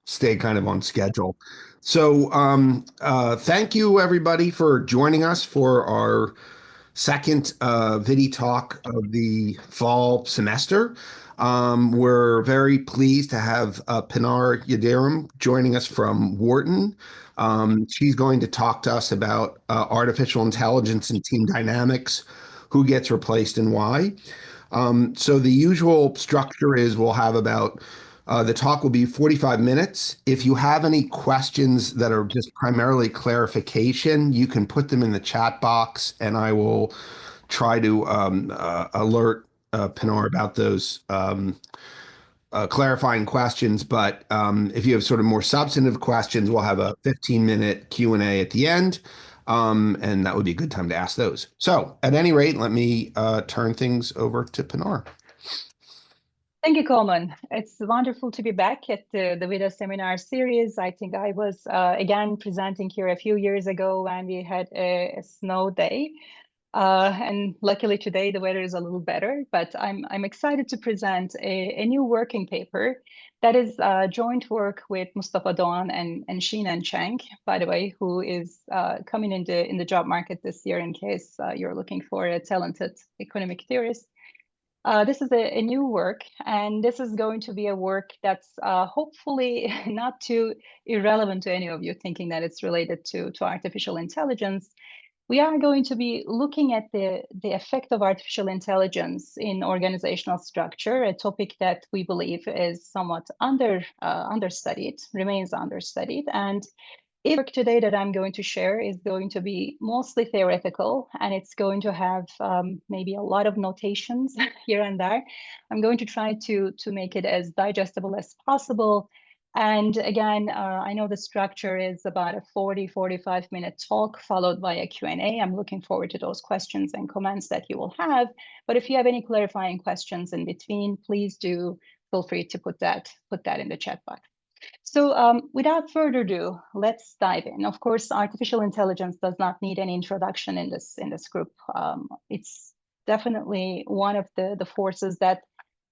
stay kind of on schedule. So, thank you everybody for joining us for our second Vidi talk of the fall semester. We're very pleased to have Pinar Yildirim joining us from Wharton. She's going to talk to us about artificial intelligence and team dynamics, who gets replaced and why. So the usual structure is we'll have about the talk will be 45 minutes. If you have any questions that are just primarily clarification, you can put them in the chat box and I will try to alert Pinar about those clarifying questions. But if you have sort of more substantive questions, we'll have a 15-minute Q&A at the end. And that would be a good time to ask those. So at any rate, let me turn things over to Pinar. Thank you, Coleman. It's wonderful to be back at the VIDA seminar series. I think I was again presenting here a few years ago when we had a snow day. And luckily today the weather is a little better, but I'm excited to present a new working paper that is joint work with Mustafa, Dogan, and Xienan Cheng, by the way, who is coming in the job market this year in case you're looking for a talented economic theorist. This is a new work, and this is going to be a work that's hopefully not too irrelevant to any of you thinking that it's related to artificial intelligence. We are going to be looking at the effect of artificial intelligence in organizational structure, a topic that we believe is somewhat understudied, remains understudied. And the work today that I'm going to share is going to be mostly theoretical, and it's going to have maybe a lot of notations here and there. I'm going to try to make it as digestible as possible. And again, I know the structure is about a 45-minute talk followed by a Q&A. I'm looking forward to those questions and comments that you will have. But if you have any clarifying questions in between, please do feel free to put that in the chat box. So without further ado, let's dive in. Of course, artificial intelligence does not need any introduction in this group. It's definitely one of the forces that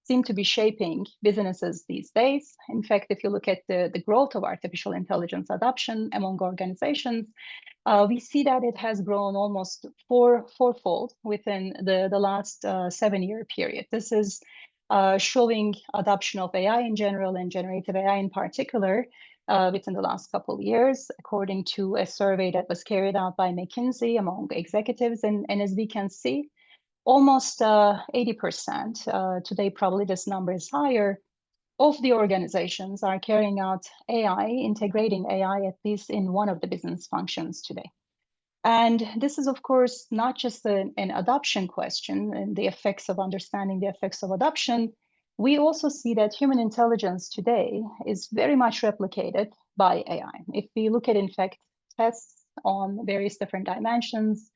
seem to be shaping businesses these days. In fact, if you look at the growth of artificial intelligence adoption among organizations, we see that it has grown almost fourfold within the last 7-year period. This is showing adoption of AI in general and generative AI in particular within the last couple of years, according to a survey that was carried out by McKinsey among executives. And as we can see, almost 80%, today probably this number is higher, of the organizations are carrying out AI, integrating AI at least in one of the business functions today. And this is, of course, not just an adoption question and the effects of understanding the effects of adoption. We also see that human intelligence today is very much replicated by AI. If we look at, in fact, tests on various different dimensions,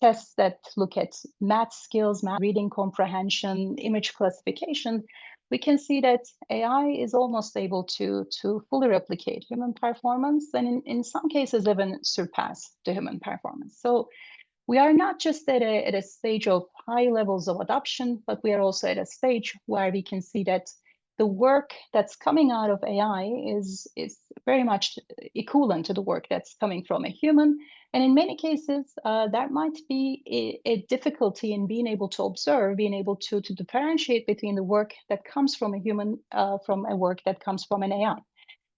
tests that look at math skills, math reading comprehension, image classification, we can see that AI is almost able to fully replicate human performance and in some cases even surpass the human performance. So we are not just at a stage of high levels of adoption, but we are also at a stage where we can see that the work that's coming out of AI is very much equivalent to the work that's coming from a human. And in many cases, there might be a difficulty in being able to observe, being able to differentiate between the work that comes from a human from a work that comes from an AI.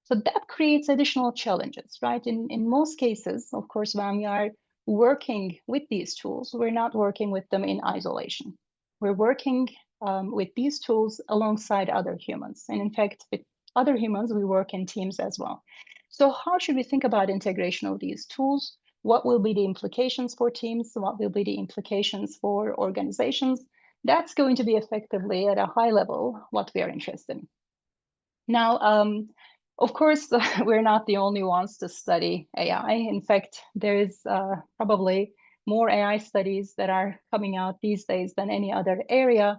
So that creates additional challenges, right? In most cases, of course, when we are working with these tools, we're not working with them in isolation. We're working with these tools alongside other humans. And in fact, with other humans, we work in teams as well. So how should we think about integration of these tools? What will be the implications for teams? What will be the implications for organizations? That's going to be effectively at a high level what we are interested in. Now, of course, we're not the only ones to study AI. In fact, there is probably more AI studies that are coming out these days than any other area.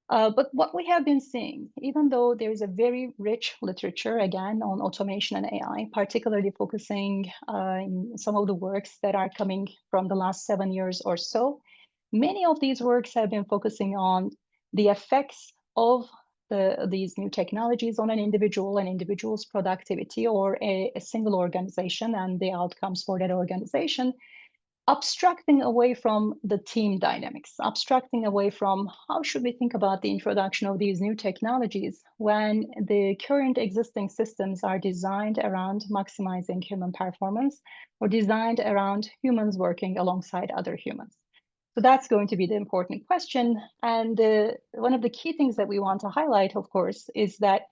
But what we have been seeing, even though there is a very rich literature, again, on automation and AI, particularly focusing in some of the works that are coming from the last 7 years or so, many of these works have been focusing on the effects of these new technologies on an individual's productivity, or a single organization and the outcomes for that organization, abstracting away from the team dynamics, abstracting away from how should we think about the introduction of these new technologies when the current existing systems are designed around maximizing human performance or designed around humans working alongside other humans. So that's going to be the important question. And one of the key things that we want to highlight, of course, is that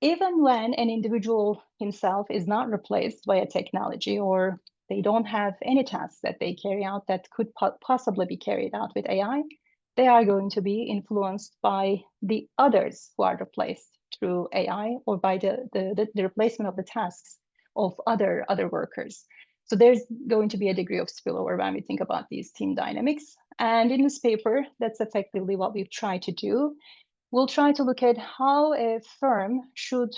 even when an individual himself is not replaced by a technology, or they don't have any tasks that they carry out that could possibly be carried out with AI, they are going to be influenced by the others who are replaced through AI, or by the replacement of the tasks of other workers. So there's going to be a degree of spillover when we think about these team dynamics. And in this paper, that's effectively what we've tried to do. We'll try to look at how a firm should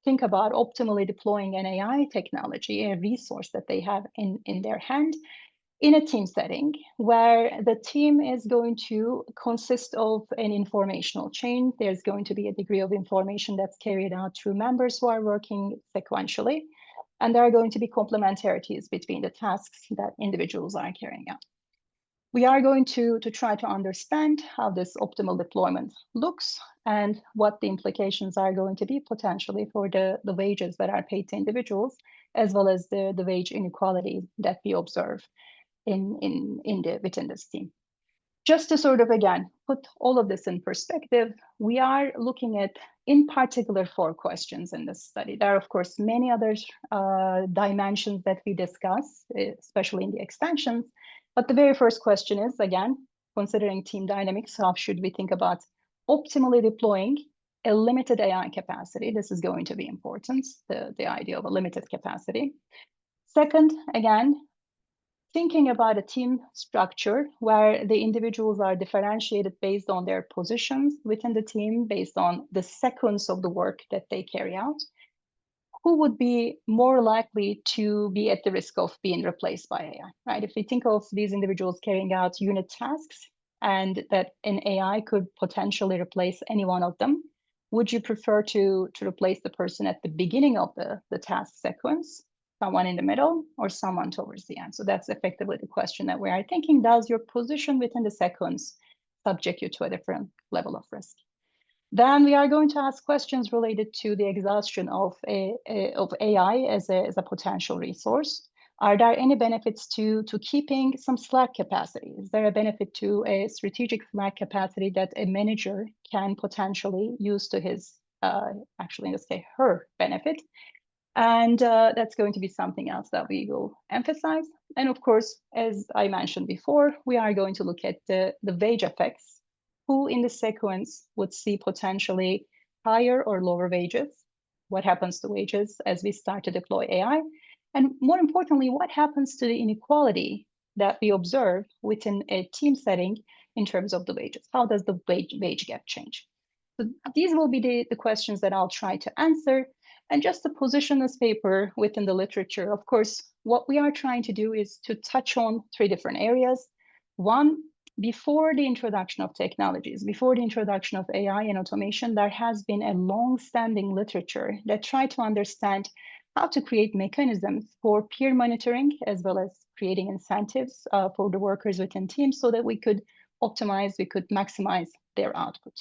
think about optimally deploying an AI technology, a resource that they have in their hand, in a team setting where the team is going to consist of an informational chain. There's going to be a degree of information that's carried out through members who are working sequentially, and there are going to be complementarities between the tasks that individuals are carrying out. We are going to try to understand how this optimal deployment looks and what the implications are going to be potentially for the wages that are paid to individuals, as well as the wage inequality that we observe within this team. Just to sort of, again, put all of this in perspective, we are looking at, in particular, 4 questions in this study. There are, of course, many other dimensions that we discuss, especially in the extensions. But the very first question is, again, considering team dynamics, how should we think about optimally deploying a limited AI capacity? This is going to be important, the idea of a limited capacity. Second, again, thinking about a team structure where the individuals are differentiated based on their positions within the team, based on the sequence of the work that they carry out. Who would be more likely to be at the risk of being replaced by AI, right? If we think of these individuals carrying out unit tasks and that an AI could potentially replace any one of them, would you prefer to replace the person at the beginning of the task sequence, someone in the middle, or someone towards the end? So that's effectively the question that we are thinking. Does your position within the sequence subject you to a different level of risk? Then we are going to ask questions related to the exhaustion of AI as a potential resource. Are there any benefits to keeping some slack capacity? Is there a benefit to a strategic slack capacity that a manager can potentially use to his, actually in this case, her benefit? And that's going to be something else that we will emphasize. And of course, as I mentioned before, we are going to look at the wage effects. Who in the sequence would see potentially higher or lower wages? What happens to wages as we start to deploy AI? And more importantly, what happens to the inequality that we observe within a team setting in terms of the wages? How does the wage gap change? So these will be the questions that I'll try to answer. And just to position this paper within the literature, of course, what we are trying to do is to touch on 3 different areas. One, before the introduction of technologies, before the introduction of AI and automation, there has been a long-standing literature that tried to understand how to create mechanisms for peer monitoring, as well as creating incentives for the workers within teams so that we could optimize, we could maximize their output.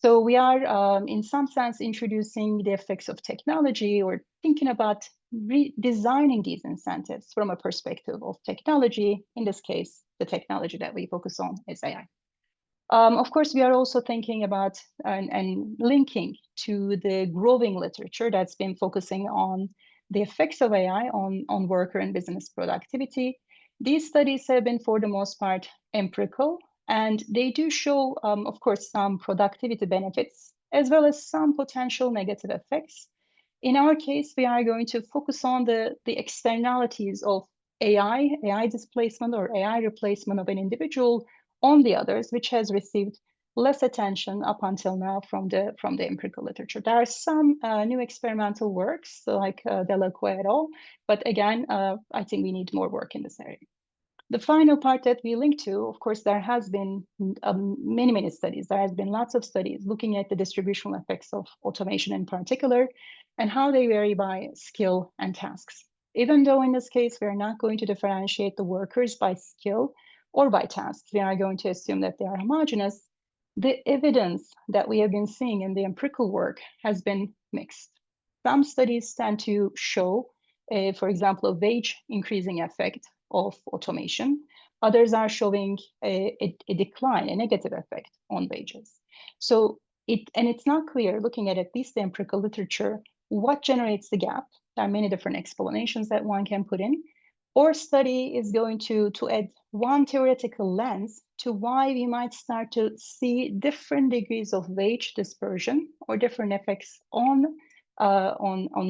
So we are, in some sense, introducing the effects of technology, or thinking about redesigning these incentives from a perspective of technology. In this case, the technology that we focus on is AI. Of course, we are also thinking about and linking to the growing literature that's been focusing on the effects of AI on worker and business productivity. These studies have been, for the most part, empirical, and they do show, of course, some productivity benefits, as well as some potential negative effects. In our case, we are going to focus on the externalities of AI displacement or AI replacement of an individual on the others, which has received less attention up until now from the empirical literature. There are some new experimental works, so like Delacroix et al., but again, I think we need more work in this area. The final part that we link to, of course, there has been many studies. There has been lots of studies looking at the distributional effects of automation in particular and how they vary by skill and tasks. Even though in this case, we're not going to differentiate the workers by skill or by tasks, we are going to assume that they are homogeneous. The evidence that we have been seeing in the empirical work has been mixed. Some studies tend to show, for example, a wage increasing effect of automation. Others are showing a decline, a negative effect on wages. So it's not clear, looking at least the empirical literature, what generates the gap. There are many different explanations that one can put in. Our study is going to add one theoretical lens to why we might start to see different degrees of wage dispersion or different effects on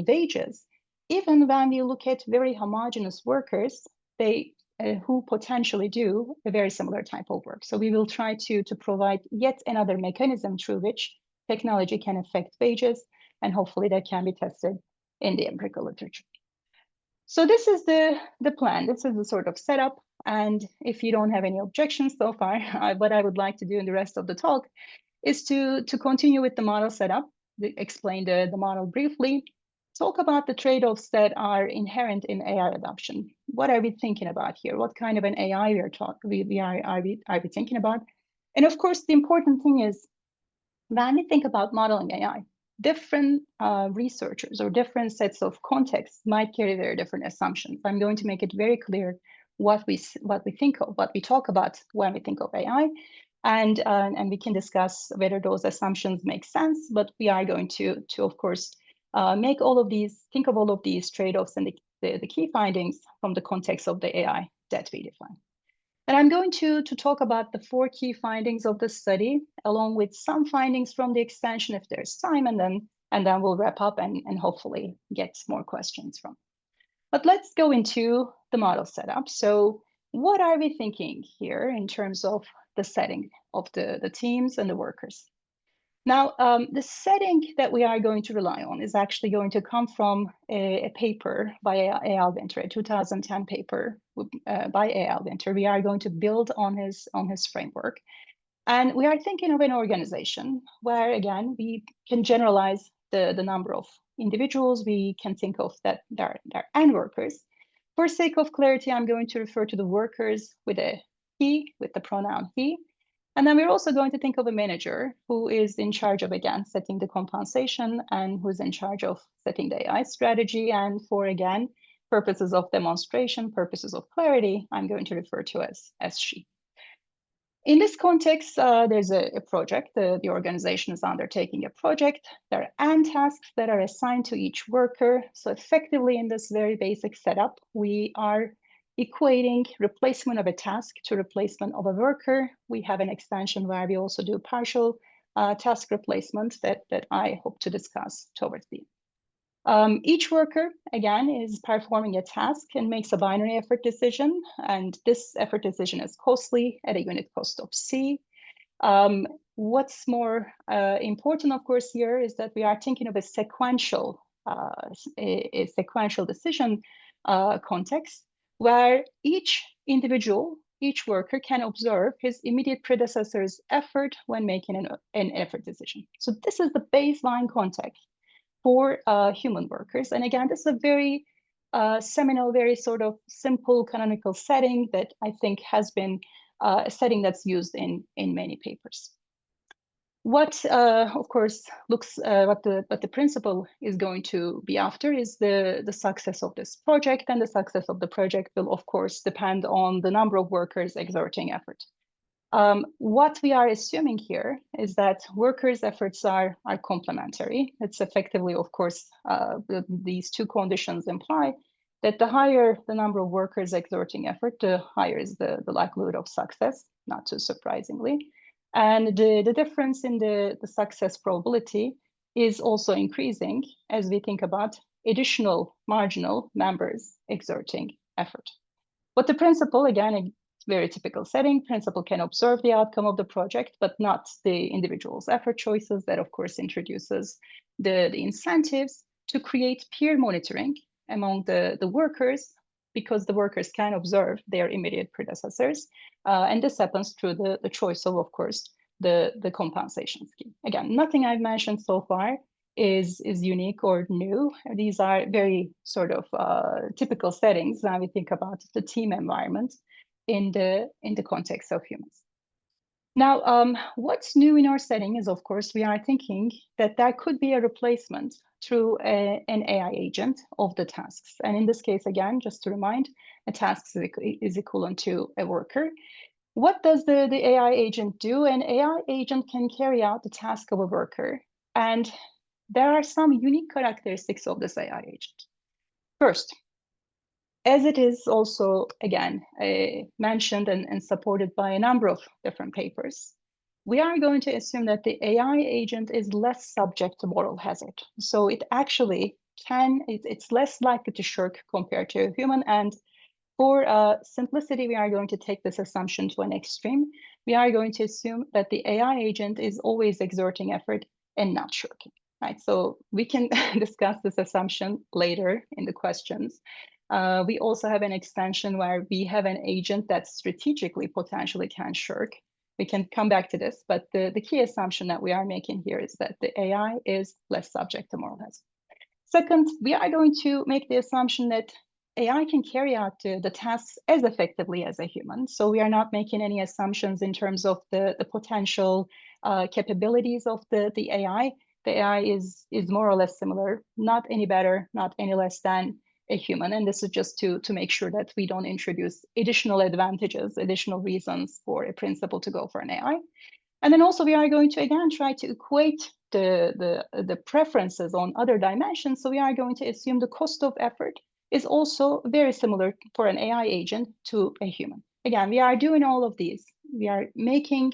wages, even when we look at very homogeneous workers, they who potentially do a very similar type of work. So we will try to provide yet another mechanism through which technology can affect wages, and hopefully that can be tested in the empirical literature. So this is the plan. This is the sort of setup. And if you don't have any objections so far, what I would like to do in the rest of the talk is to continue with the model setup, explain the model briefly, talk about the trade-offs that are inherent in AI adoption. What are we thinking about here? What kind of an AI are we thinking about? And of course, the important thing is when we think about modeling AI, different researchers or different sets of contexts might carry their different assumptions. I'm going to make it very clear what we think of, what we talk about when we think of AI, and we can discuss whether those assumptions make sense. But we are going to of course think of all of these trade-offs and the key findings from the context of the AI that we define. And I'm going to talk about the 4 key findings of the study, along with some findings from the extension if there's time, and then we'll wrap up and hopefully get more questions from. But let's go into the model setup. So what are we thinking here in terms of the setting of the teams and the workers? Now, the setting that we are going to rely on is actually going to come from a paper by A.L. Winter, a 2010 paper by A.L. Winter. We are going to build on his framework. And we are thinking of an organization where, again, we can generalize the number of individuals. We can think of that there are workers. For sake of clarity, I'm going to refer to the workers with a he, with the pronoun he. And then we're also going to think of a manager who is in charge of, again, setting the compensation and who's in charge of setting the AI strategy. And for, again, purposes of demonstration, purposes of clarity, I'm going to refer to as she. In this context, there's a project. The organization is undertaking a project. There are N tasks that are assigned to each worker. So effectively, in this very basic setup, we are equating replacement of a task to replacement of a worker. We have an extension where we also do partial task replacement that I hope to discuss towards the end. Each worker, again, is performing a task and makes a binary effort decision. And this effort decision is costly at a unit cost of C. What's more important, of course, here is that we are thinking of a sequential decision context, where each individual, each worker can observe his immediate predecessor's effort when making an effort decision. So this is the baseline context for human workers. And again, this is a very seminal, very sort of simple canonical setting that I think has been a setting that's used in many papers. What, of course, what the principal is going to be after is the success of this project, and the success of the project will, of course, depend on the number of workers exerting effort. What we are assuming here is that workers' efforts are complementary. It's effectively, of course, these 2 conditions imply that the higher the number of workers exerting effort, the higher is the likelihood of success, not too surprisingly. And the difference in the success probability is also increasing as we think about additional marginal members exerting effort. But the principal, again, a very typical setting, principal can observe the outcome of the project, but not the individual's effort choices. That, of course, introduces the incentives to create peer monitoring among the workers because the workers can observe their immediate predecessors. And this happens through the choice of course, the compensation scheme. Again, nothing I've mentioned so far is unique or new. These are very sort of typical settings when we think about the team environment in the context of humans. Now, what's new in our setting is, of course, we are thinking that there could be a replacement through an AI agent of the tasks. And in this case, again, just to remind, a task is equivalent to a worker. What does the AI agent do? An AI agent can carry out the task of a worker. And there are some unique characteristics of this AI agent. First, as it is also, again, mentioned and supported by a number of different papers, we are going to assume that the AI agent is less subject to moral hazard. So it actually it's less likely to shirk compared to a human. And for simplicity, we are going to take this assumption to an extreme. We are going to assume that the AI agent is always exerting effort and not shirking, right? So we can discuss this assumption later in the questions. We also have an extension where we have an agent that strategically potentially can shirk. We can come back to this, but the key assumption that we are making here is that the AI is less subject to moral hazard. Second, we are going to make the assumption that AI can carry out the tasks as effectively as a human. So we are not making any assumptions in terms of the potential capabilities of the AI. The AI is more or less similar, not any better, not any less than a human. And this is just to make sure that we don't introduce additional advantages, additional reasons for a principal to go for an AI. And then also we are going to, again, try to equate the preferences on other dimensions. So we are going to assume the cost of effort is also very similar for an AI agent to a human. Again, we are doing all of these. We are making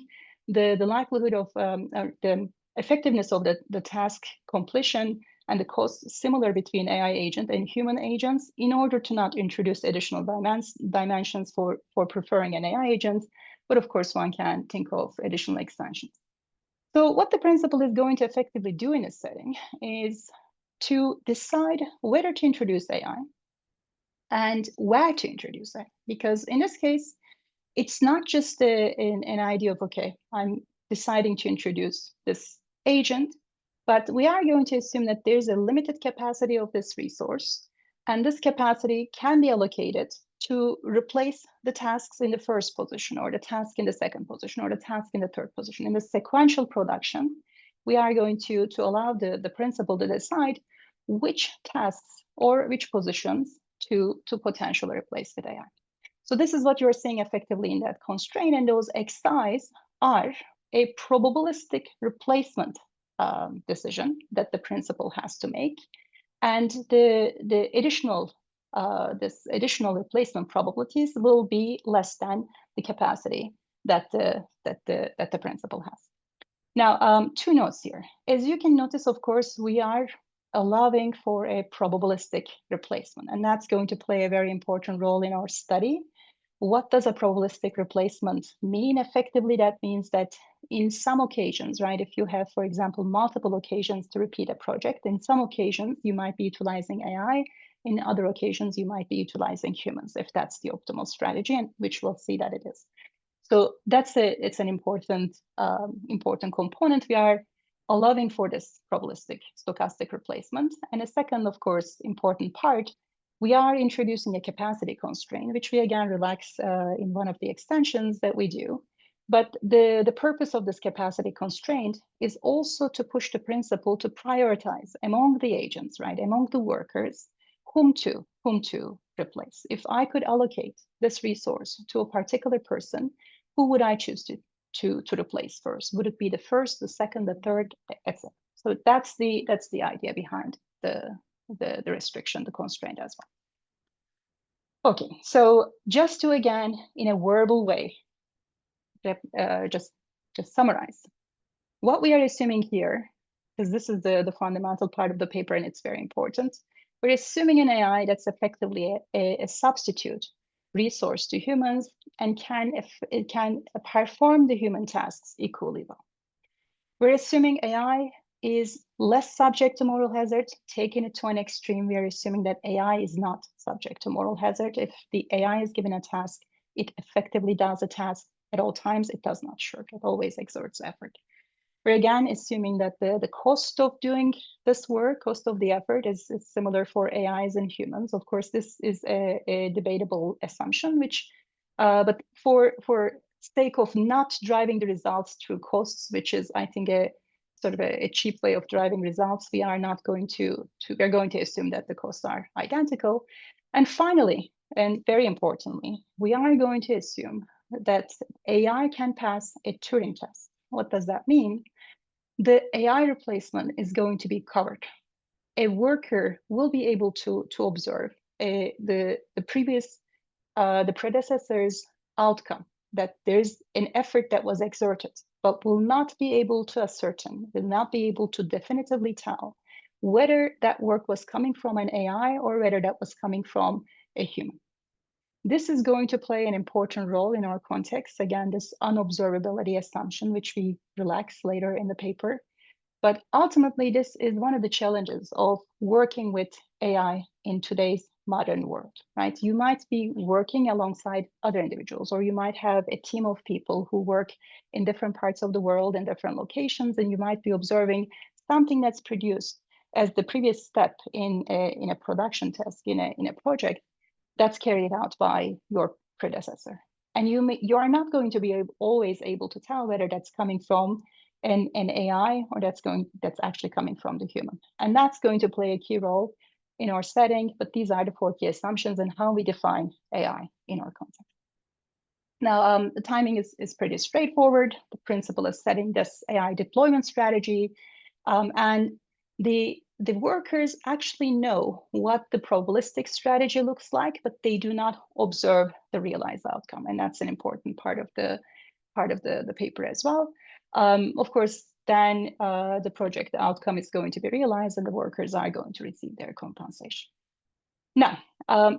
the likelihood of the effectiveness of the task completion and the cost similar between AI agent and human agents in order to not introduce additional dimensions for preferring an AI agent. But of course, one can think of additional extensions. So what the principal is going to effectively do in this setting is to decide whether to introduce AI and where to introduce it. Because in this case, it's not just an idea of, okay, I'm deciding to introduce this agent, but we are going to assume that there's a limited capacity of this resource, and this capacity can be allocated to replace the tasks in the first position, or the task in the second position, or the task in the third position. In the sequential production, we are going to allow the principal to decide which tasks or which positions to potentially replace with AI. So this is what you're seeing effectively in that constraint, and those Xi's are a probabilistic replacement decision that the principal has to make, and the additional this additional replacement probabilities will be less than the capacity that the principal has. Now, two notes here. As you can notice, of course, we are allowing for a probabilistic replacement, and that's going to play a very important role in our study. What does a probabilistic replacement mean? Effectively, that means that in some occasions, right, if you have, for example, multiple occasions to repeat a project, in some occasions you might be utilizing AI, in other occasions you might be utilizing humans, if that's the optimal strategy, and which we'll see that it is. So it's an important component. We are allowing for this probabilistic stochastic replacement. And a second, of course, important part, we are introducing a capacity constraint, which we again relax in one of the extensions that we do. But the purpose of this capacity constraint is also to push the principal to prioritize among the agents, right, among the workers, whom to replace. If I could allocate this resource to a particular person, who would I choose to replace first? Would it be the first, the second, the third, etc.? So that's the idea behind the restriction, the constraint as well. Okay, so just to again, in a verbal way, just summarize what we are assuming here, because this is the fundamental part of the paper and it's very important. We're assuming an AI that's effectively a substitute resource to humans and can perform the human tasks equally well. We're assuming AI is less subject to moral hazard. Taking it to an extreme, we are assuming that AI is not subject to moral hazard. If the AI is given a task, it effectively does a task at all times. It does not shirk. It always exerts effort. We're again assuming that the cost of doing this work, cost of the effort is similar for AIs and humans. Of course, this is a debatable assumption, which, but for sake of not driving the results through costs, which is, I think, a sort of a cheap way of driving results, we are not going to we're going to assume that the costs are identical. And finally, and very importantly, we are going to assume that AI can pass a Turing test. What does that mean? The AI replacement is going to be covered. A worker will be able to observe the predecessor's outcome, that there's an effort that was exerted, but will not be able to ascertain, will not be able to definitively tell whether that work was coming from an AI or whether that was coming from a human. This is going to play an important role in our context. Again, this unobservability assumption, which we relax later in the paper. But ultimately, this is one of the challenges of working with AI in today's modern world, right? You might be working alongside other individuals, or you might have a team of people who work in different parts of the world in different locations, and you might be observing something that's produced as the previous step in a production task, in a project that's carried out by your predecessor. And you are not going to be always able to tell whether that's coming from an AI or that's actually coming from the human. And that's going to play a key role in our setting, but these are the 4 key assumptions and how we define AI in our context. Now, the timing is pretty straightforward. The principle is setting this AI deployment strategy, and the workers actually know what the probabilistic strategy looks like, but they do not observe the realized outcome, and that's an important part of the paper as well. Of course, then the project outcome is going to be realized, and the workers are going to receive their compensation. Now,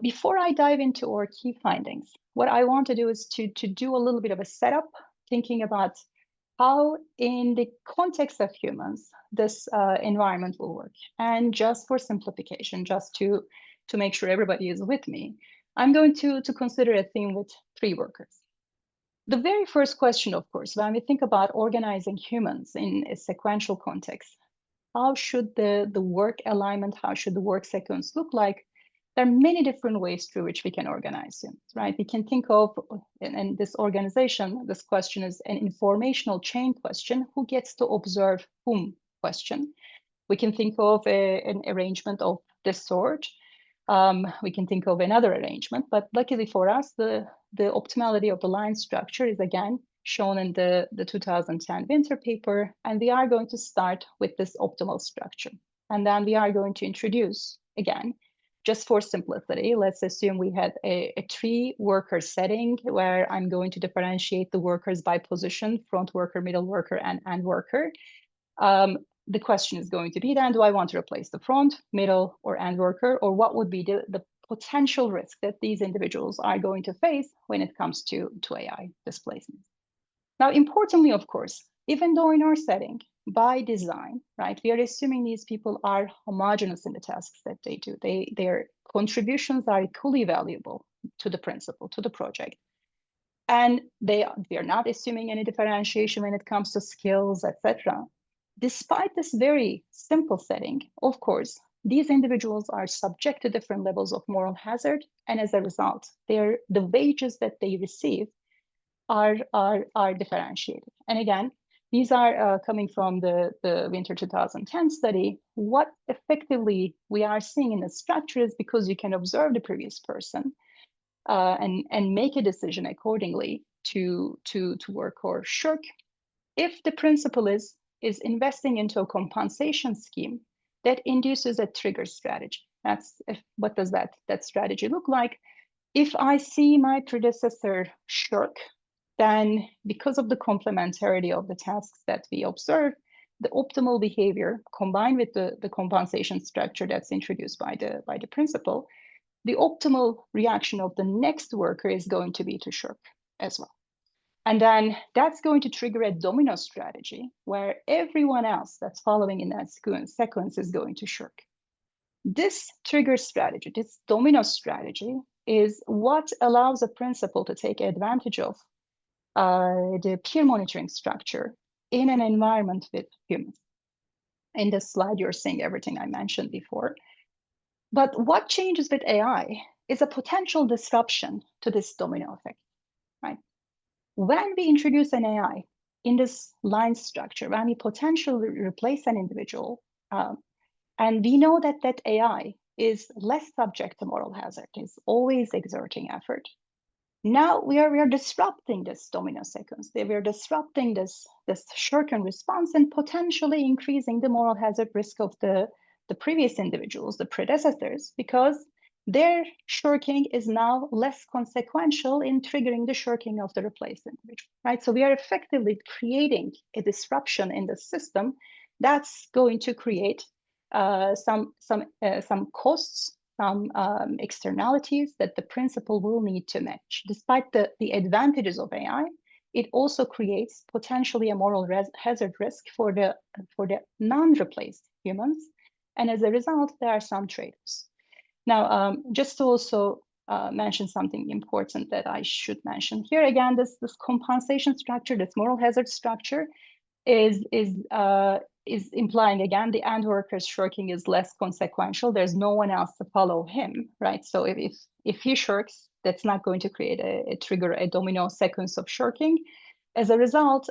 before I dive into our key findings, what I want to do is to do a little bit of a setup, thinking about how, in the context of humans, this environment will work. And just for simplification, just to make sure everybody is with me, I'm going to consider a theme with 3 workers. The very first question, of course, when we think about organizing humans in a sequential context, how should the work alignment, how should the work sequence look like? There are many different ways through which we can organize humans, right? We can think of, in this organization, this question is an informational chain question, who gets to observe whom question. We can think of an arrangement of this sort. We can think of another arrangement, but luckily for us, the optimality of the line structure is again shown in the 2010 winter paper, and we are going to start with this optimal structure. And then we are going to introduce, again, just for simplicity, let's assume we had a 3-worker setting where I'm going to differentiate the workers by position, front worker, middle worker, and end worker. The question is going to be then, do I want to replace the front, middle, or end worker, or what would be the potential risk that these individuals are going to face when it comes to AI displacement? Now, importantly, of course, even though in our setting, by design, right, we are assuming these people are homogeneous in the tasks that they do. Their contributions are equally valuable to the principle, to the project. And we are not assuming any differentiation when it comes to skills, etc. Despite this very simple setting, of course, these individuals are subject to different levels of moral hazard, and as a result, the wages that they receive are differentiated. And again, these are coming from the winter 2010 study. What effectively we are seeing in the structure is, because you can observe the previous person and make a decision accordingly to work or shirk. If the principle is investing into a compensation scheme that induces a trigger strategy. What does that strategy look like? If I see my predecessor shirk, then because of the complementarity of the tasks that we observe, the optimal behavior combined with the compensation structure that's introduced by the principle, the optimal reaction of the next worker is going to be to shirk as well. And then that's going to trigger a domino strategy where everyone else that's following in that sequence is going to shirk. This trigger strategy, this domino strategy, is what allows a principal to take advantage of the peer monitoring structure in an environment with humans. In this slide, you're seeing everything I mentioned before. But what changes with AI is a potential disruption to this domino effect, right? When we introduce an AI in this line structure, when we potentially replace an individual, and we know that that AI is less subject to moral hazard, is always exerting effort. Now we are disrupting this domino sequence. We are disrupting this shirken response and potentially increasing the moral hazard risk of the previous individuals, the predecessors, because their shirking is now less consequential in triggering the shirking of the replaced individual, right? So we are effectively creating a disruption in the system that's going to create some costs, some externalities that the principal will need to match. Despite the advantages of AI, it also creates potentially a moral hazard risk for the non-replaced humans. And as a result, there are some trade-offs. Now, just to also mention something important that I should mention here again, this compensation structure, this moral hazard structure is implying again the end worker's shirking is less consequential. There's no one else to follow him, right? So if he shirks, that's not going to create a trigger a domino sequence of shirking. As a result,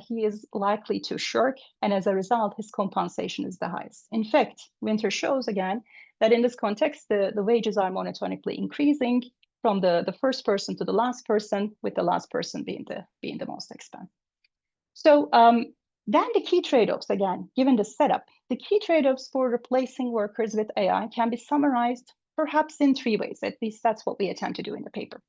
he is likely to shirk, and as a result, his compensation is the highest. In fact, Winter shows again that in this context, the wages are monotonically increasing from the first person to the last person, with the last person being the most expensive. So then the key trade-offs, again, given the setup, the key trade-offs for replacing workers with AI can be summarized perhaps in 3 ways. At least that's what we attempt to do in the paper.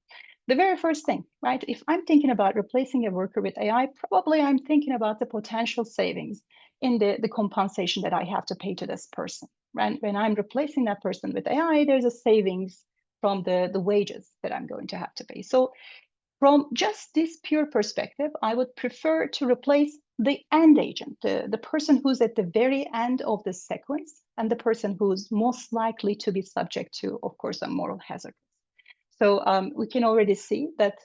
The very first thing, right? If I'm thinking about replacing a worker with AI, probably I'm thinking about the potential savings in the compensation that I have to pay to this person. Right? When I'm replacing that person with AI, there's a savings from the wages that I'm going to have to pay. So from just this pure perspective, I would prefer to replace the end agent, the person who's at the very end of the sequence, and the person who's most likely to be subject to, of course, a moral hazard. So we can already see that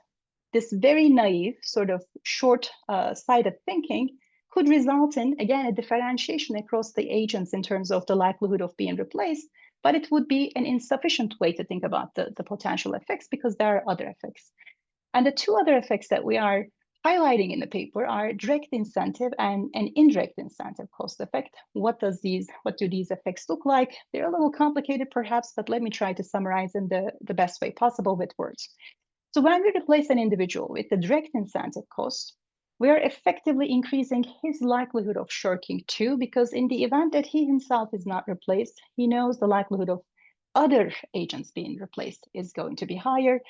this very naive, sort of short-sighted thinking could result in, again, a differentiation across the agents in terms of the likelihood of being replaced, but it would be an insufficient way to think about the potential effects because there are other effects. And the 2 other effects that we are highlighting in the paper are direct incentive and indirect incentive cost effect. What do these effects look like? They're a little complicated perhaps, but let me try to summarize in the best way possible with words. So when we replace an individual with the direct incentive cost, we are effectively increasing his likelihood of shirking too, because in the event that he himself is not replaced, he knows the likelihood of other agents being replaced is going to be higher.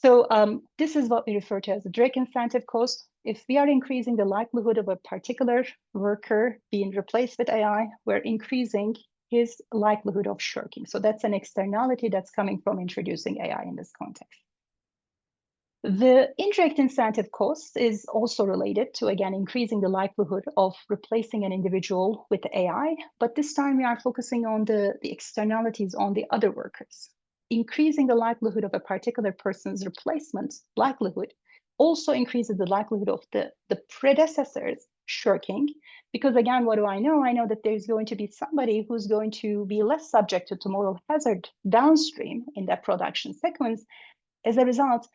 So this is what we refer to as the direct incentive cost. If we are increasing the likelihood of a particular worker being replaced with AI, we're increasing his likelihood of shirking. So that's an externality that's coming from introducing AI in this context. The indirect incentive cost is also related to, again, increasing the likelihood of replacing an individual with AI, but this time we are focusing on the externalities on the other workers. Increasing the likelihood of a particular person's replacement likelihood also increases the likelihood of the predecessors shirking, because again, what do I know? I know that there's going to be somebody who's going to be less subjected to moral hazard downstream in that production sequence. As a result,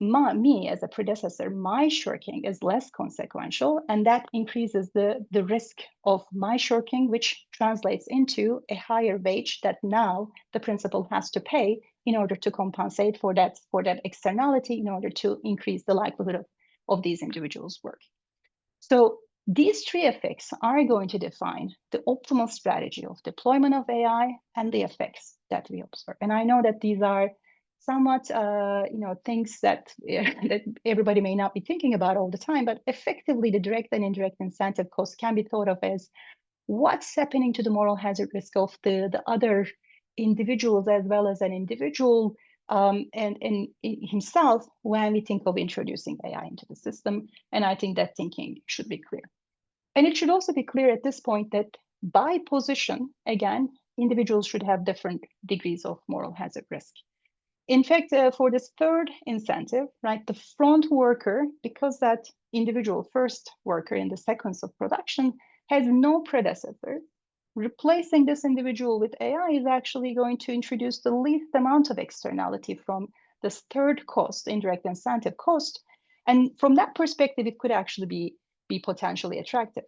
me as a predecessor, my shirking is less consequential, and that increases the risk of my shirking, which translates into a higher wage that now the principal has to pay in order to compensate for that externality, in order to increase the likelihood of these individuals' work. So these 3 effects are going to define the optimal strategy of deployment of AI and the effects that we observe. And I know that these are somewhat, things that everybody may not be thinking about all the time, but effectively the direct and indirect incentive cost can be thought of as what's happening to the moral hazard risk of the other individuals, as well as an individual and himself when we think of introducing AI into the system. And I think that thinking should be clear. And it should also be clear at this point that by position, again, individuals should have different degrees of moral hazard risk. In fact, for this third incentive, right, the front worker, because that individual first worker in the sequence of production has no predecessor, replacing this individual with AI is actually going to introduce the least amount of externality from this third cost, indirect incentive cost. And from that perspective, it could actually be potentially attractive.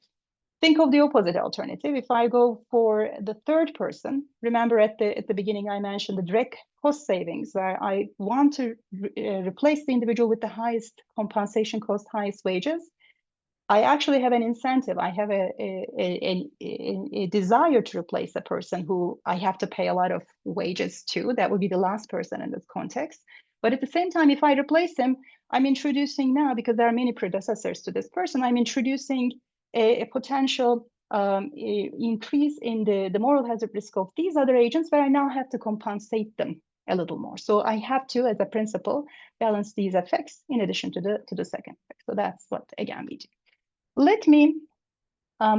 Think of the opposite alternative. If I go for the third person, remember at the beginning I mentioned the direct cost savings, where I want to replace the individual with the highest compensation cost, highest wages. I actually have an incentive. I have a desire to replace a person who I have to pay a lot of wages to. That would be the last person in this context. But at the same time, if I replace him, I'm introducing now, because there are many predecessors to this person, I'm introducing a potential increase in the moral hazard risk of these other agents, where I now have to compensate them a little more. So I have to, as a principle, balance these effects in addition to the second effect. So that's what, again, we do. Let me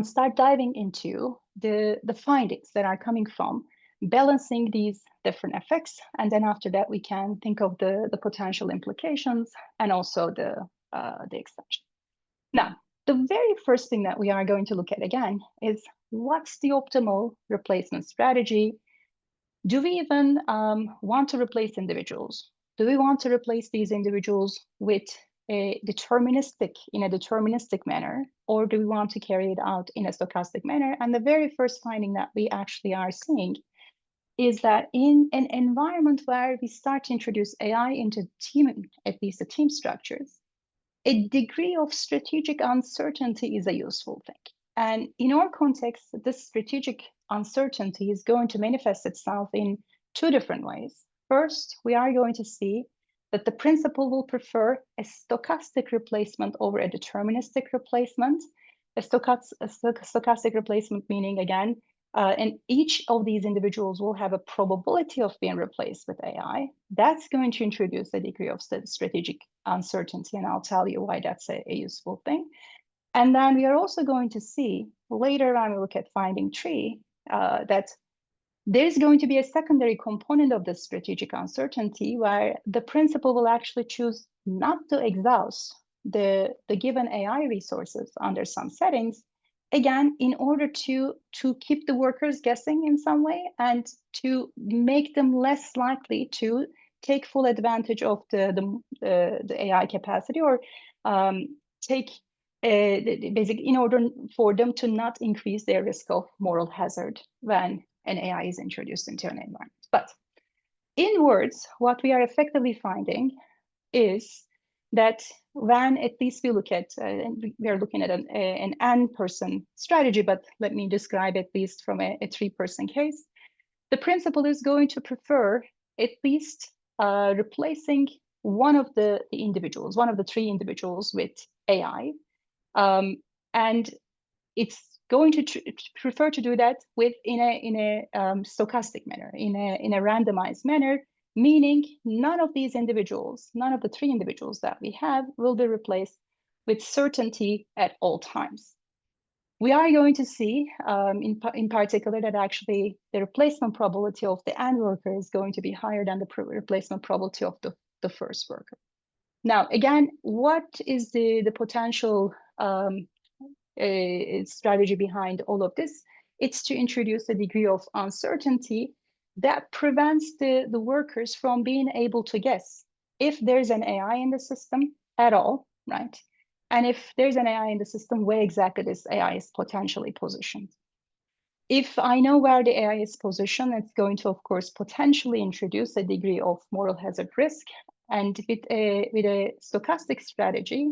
start diving into the findings that are coming from balancing these different effects. And then after that, we can think of the potential implications and also the extension. Now, the very first thing that we are going to look at again is what's the optimal replacement strategy? Do we even want to replace individuals? Do we want to replace these individuals with in a deterministic manner, or do we want to carry it out in a stochastic manner? And the very first finding that we actually are seeing is that in an environment where we start to introduce AI into team, at least the team structures, a degree of strategic uncertainty is a useful thing. And in our context, this strategic uncertainty is going to manifest itself in two different ways. First, we are going to see that the principal will prefer a stochastic replacement over a deterministic replacement. A stochastic replacement meaning, again, and each of these individuals will have a probability of being replaced with AI. That's going to introduce a degree of strategic uncertainty, and I'll tell you why that's a useful thing. And then we are also going to see later on, we look at finding 3, that there's going to be a secondary component of the strategic uncertainty where the principal will actually choose not to exhaust the given AI resources under some settings, again, in order to keep the workers guessing in some way and to make them less likely to take full advantage of the AI capacity, or take in order for them to not increase their risk of moral hazard when an AI is introduced into an environment. But in words, what we are effectively finding is that when at least we look at, we are looking at an n-person strategy, but let me describe at least from a 3-person case, the principal is going to prefer at least replacing one of the individuals, one of the 3 individuals with AI. And it's going to prefer to do that in a stochastic manner, in a randomized manner, meaning none of these individuals, none of the 3 individuals that we have will be replaced with certainty at all times. We are going to see in particular that actually the replacement probability of the end worker is going to be higher than the replacement probability of the first worker. Now, again, what is the potential strategy behind all of this? It's to introduce a degree of uncertainty that prevents the workers from being able to guess if there's an AI in the system at all, right? And if there's an AI in the system, where exactly this AI is potentially positioned. If I know where the AI is positioned, it's going to, of course, potentially introduce a degree of moral hazard risk. And with a stochastic strategy,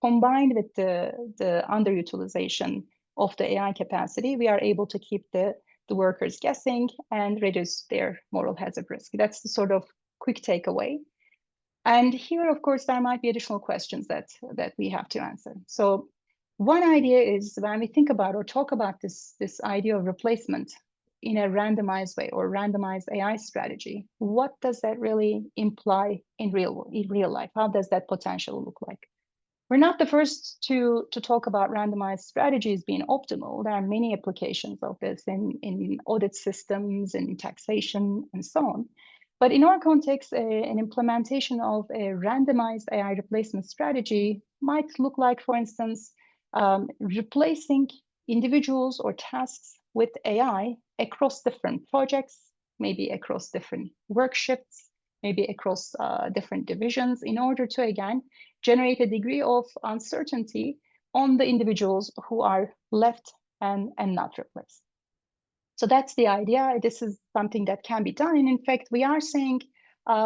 combined with the underutilization of the AI capacity, we are able to keep the workers guessing and reduce their moral hazard risk. That's the sort of quick takeaway. And here, of course, there might be additional questions that we have to answer. So one idea is when we think about or talk about this idea of replacement, in a randomized way or randomized AI strategy, what does that really imply in real life? How does that potential look like? We're not the first to talk about randomized strategies being optimal. There are many applications of this in audit systems, in taxation, and so on. But in our context, an implementation of a randomized AI replacement strategy might look like, for instance, replacing individuals or tasks with AI across different projects, maybe across different work shifts, maybe across different divisions, in order to, again, generate a degree of uncertainty on the individuals who are left and not replaced. So that's the idea. This is something that can be done. And in fact, we are seeing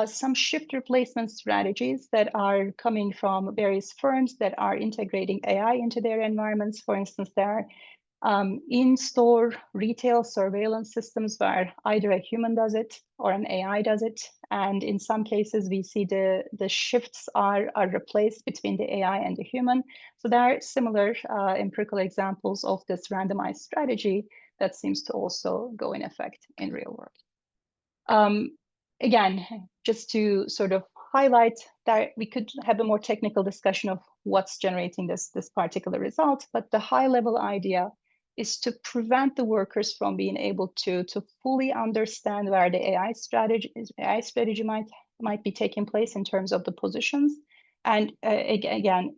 some shift replacement strategies that are coming from various firms that are integrating AI into their environments. For instance, there are in-store retail surveillance systems where either a human does it or an AI does it. And in some cases, we see the shifts are replaced between the AI and the human. So there are similar empirical examples of this randomized strategy that seems to also go in effect in real world. Again, just to sort of highlight that we could have a more technical discussion of what's generating this particular result, but the high level idea is to prevent the workers from being able to fully understand where the AI strategy might be taking place in terms of the positions, and again,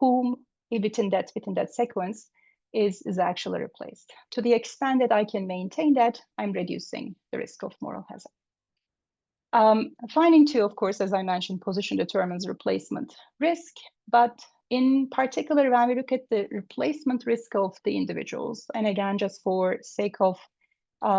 whom within that sequence is actually replaced. To the extent that I can maintain that, I'm reducing the risk of moral hazard. Finding two, of course, as I mentioned, position determines replacement risk, but in particular, when we look at the replacement risk of the individuals, and again, just for sake of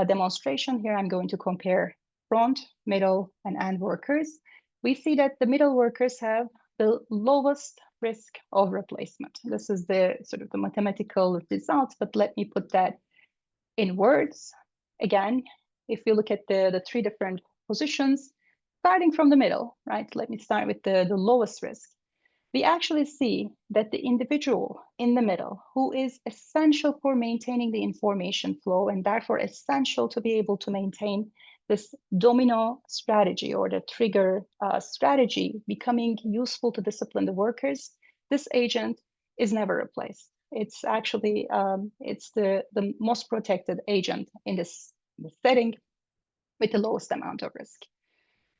demonstration here, I'm going to compare front, middle, and end workers. We see that the middle workers have the lowest risk of replacement. This is the sort of the mathematical result, but let me put that in words. Again, if you look at the three different positions, starting from the middle, right? Let me start with the lowest risk. We actually see that the individual in the middle, who is essential for maintaining the information flow and therefore essential to be able to maintain this domino strategy or the trigger strategy becoming useful to discipline the workers, this agent is never replaced. It's actually, it's the most protected agent in this setting with the lowest amount of risk.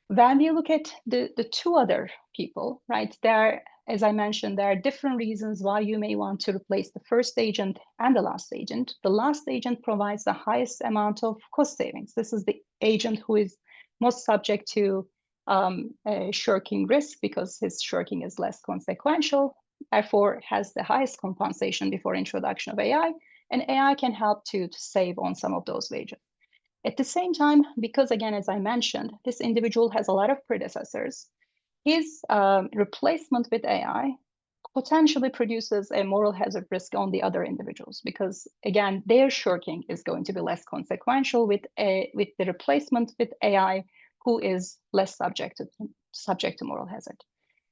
When we look at the two other people, right, there, as I mentioned, there are different reasons why you may want to replace the first agent and the last agent. The last agent provides the highest amount of cost savings. This is the agent who is most subject to a shirking risk because his shirking is less consequential, therefore has the highest compensation before introduction of AI, and AI can help to save on some of those wages. At the same time, because again, as I mentioned, this individual has a lot of predecessors, his replacement with AI potentially produces a moral hazard risk on the other individuals because, again, their shirking is going to be less consequential with the replacement with AI, who is less subject to moral hazard.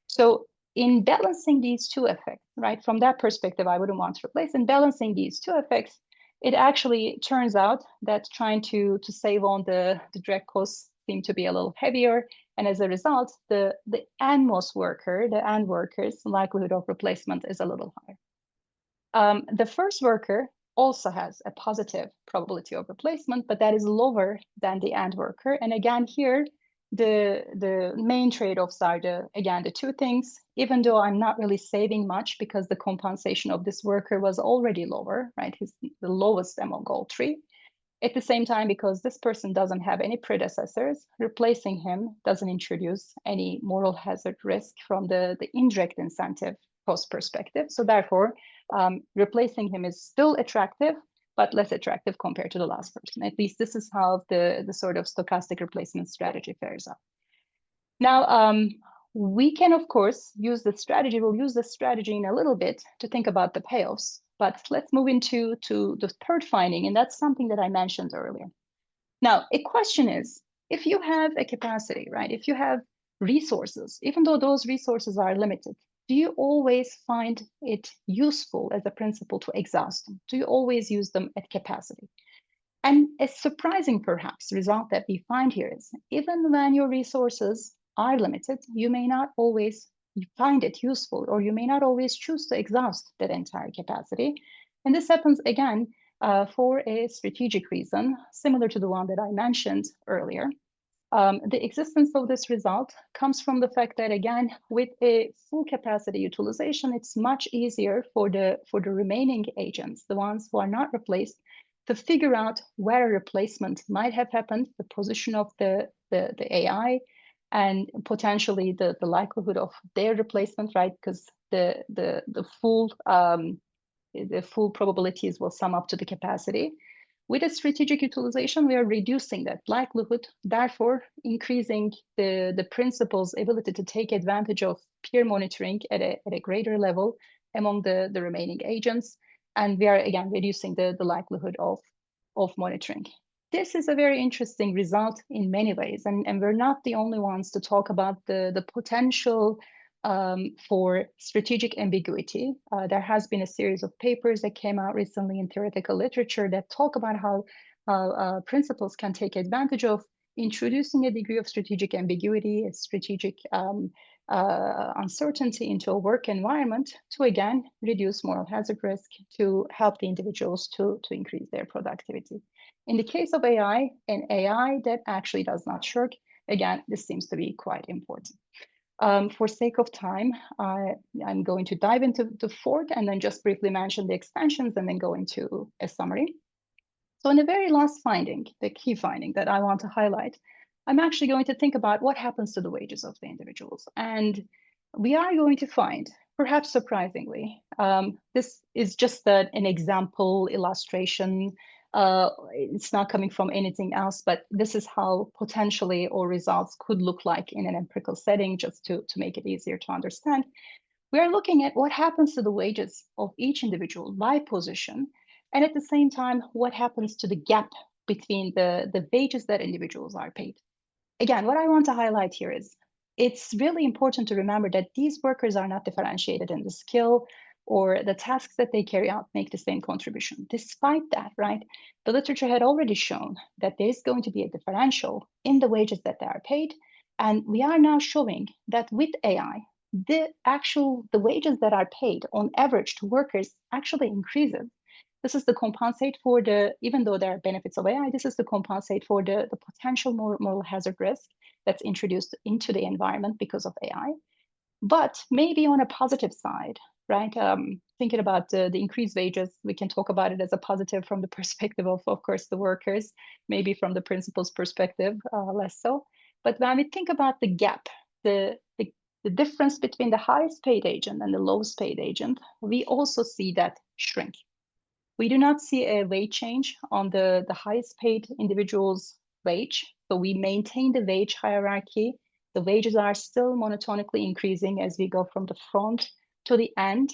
So in balancing these two effects, right, from that perspective, I wouldn't want to replace. In balancing these two effects, it actually turns out that trying to save on the direct costs seem to be a little heavier. And as a result, the end worker's likelihood of replacement is a little higher. The first worker also has a positive probability of replacement, but that is lower than the end worker. And again, here, the main trade-offs are the two things. Even though I'm not really saving much because the compensation of this worker was already lower, right? He's the lowest among all three. At the same time, because this person doesn't have any predecessors, replacing him doesn't introduce any moral hazard risk from the indirect incentive cost perspective. So therefore, replacing him is still attractive, but less attractive compared to the last person. At least this is how the sort of stochastic replacement strategy fares out. Now, we can, of course, use this strategy. We'll use this strategy in a little bit to think about the payoffs. But let's move into the third finding, and that's something that I mentioned earlier. Now, a question is, if you have a capacity, right, if you have resources, even though those resources are limited, do you always find it useful as a principle to exhaust them? Do you always use them at capacity? And a surprising, perhaps, result that we find here is even when your resources are limited, you may not always find it useful, or you may not always choose to exhaust that entire capacity. And this happens again for a strategic reason, similar to the one that I mentioned earlier. The existence of this result comes from the fact that, again, with a full capacity utilization, it's much easier for the remaining agents, the ones who are not replaced, to figure out where a replacement might have happened, the position of the AI, and potentially the likelihood of their replacement, right? Because the full probabilities will sum up to the capacity. With a strategic utilization, we are reducing that likelihood, therefore increasing the principal's ability to take advantage of peer monitoring at a greater level among the remaining agents. And we are, again, reducing the likelihood of monitoring. This is a very interesting result in many ways, and we're not the only ones to talk about the potential for strategic ambiguity. There has been a series of papers that came out recently in theoretical literature that talk about how principals can take advantage of introducing a degree of strategic ambiguity, a strategic uncertainty into a work environment to, again, reduce moral hazard risk, to help the individuals to increase their productivity. In the case of AI, an AI that actually does not shirk, again, this seems to be quite important. For sake of time, I'm going to dive into the fourth and then just briefly mention the extensions and then go into a summary. So in the very last finding, the key finding that I want to highlight, I'm actually going to think about what happens to the wages of the individuals. And we are going to find, perhaps surprisingly, this is just an example illustration. It's not coming from anything else, but this is how potentially our results could look like in an empirical setting, just to make it easier to understand. We are looking at what happens to the wages of each individual by position, and at the same time, what happens to the gap between the wages that individuals are paid. Again, what I want to highlight here is it's really important to remember that these workers are not differentiated in the skill or the tasks that they carry out make the same contribution. Despite that, right, the literature had already shown that there's going to be a differential in the wages that they are paid. And we are now showing that with AI, the wages that are paid on average to workers actually increases. This is to compensate for even though there are benefits of AI, this is to compensate for the potential moral hazard risk that's introduced into the environment because of AI. But maybe on a positive side, right? Thinking about the increased wages, we can talk about it as a positive from the perspective of course, the workers, maybe from the principal's perspective, less so. But when we think about the gap, the difference between the highest paid agent and the lowest paid agent, we also see that shrink. We do not see a wage change on the highest paid individual's wage. So we maintain the wage hierarchy. The wages are still monotonically increasing as we go from the front to the end.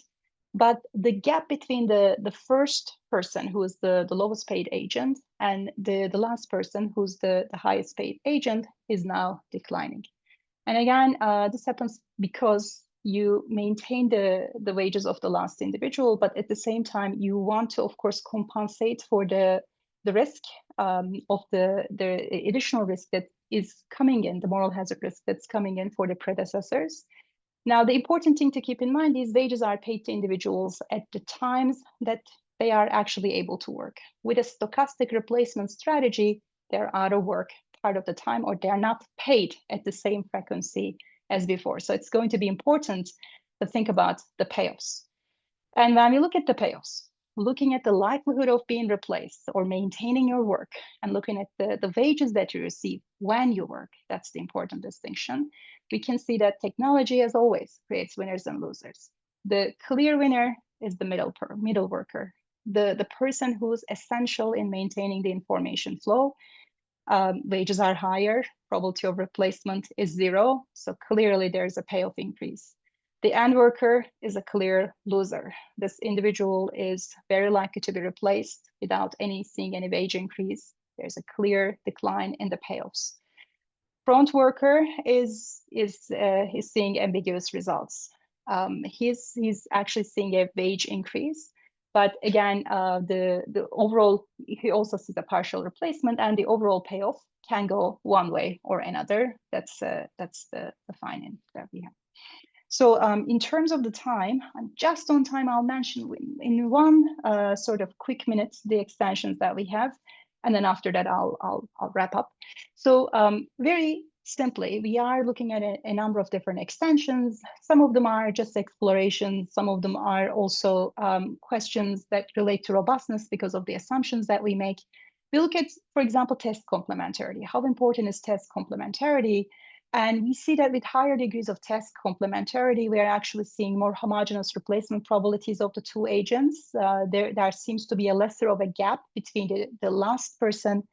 But the gap between the first person, who is the lowest paid agent, and the last person, who's the highest paid agent, is now declining. And again, this happens because you maintain the wages of the last individual, but at the same time, you want to, of course, compensate for the risk of the additional risk that is coming in, the moral hazard risk that's coming in for the predecessors. Now, the important thing to keep in mind, these wages are paid to individuals at the times that they are actually able to work. With a stochastic replacement strategy, they're out of work part of the time, or they're not paid at the same frequency as before. So it's going to be important to think about the payoffs. And when we look at the payoffs, looking at the likelihood of being replaced or maintaining your work, and looking at the wages that you receive when you work, that's the important distinction. We can see that technology, as always, creates winners and losers. The clear winner is the middle worker, the person who's essential in maintaining the information flow. Wages are higher, probability of replacement is 0, so clearly there's a payoff increase. The end worker is a clear loser. This individual is very likely to be replaced without seeing any wage increase. There's a clear decline in the payoffs. Front worker is seeing ambiguous results. He's actually seeing a wage increase, But again, the overall, he also sees a partial replacement, and the overall payoff can go one way or another. That's the finding that we have. So in terms of the time, I'm just on time. I'll mention in one sort of quick minute the extensions that we have, and then after that I'll wrap up. So very simply, we are looking at a number of different extensions. Some of them are just exploration. Some of them are also questions that relate to robustness because of the assumptions that we make. We look at, for example, test complementarity. How important is test complementarity? And we see that with higher degrees of test complementarity, we are actually seeing more homogeneous replacement probabilities of the two agents. There seems to be a lesser of a gap between the last person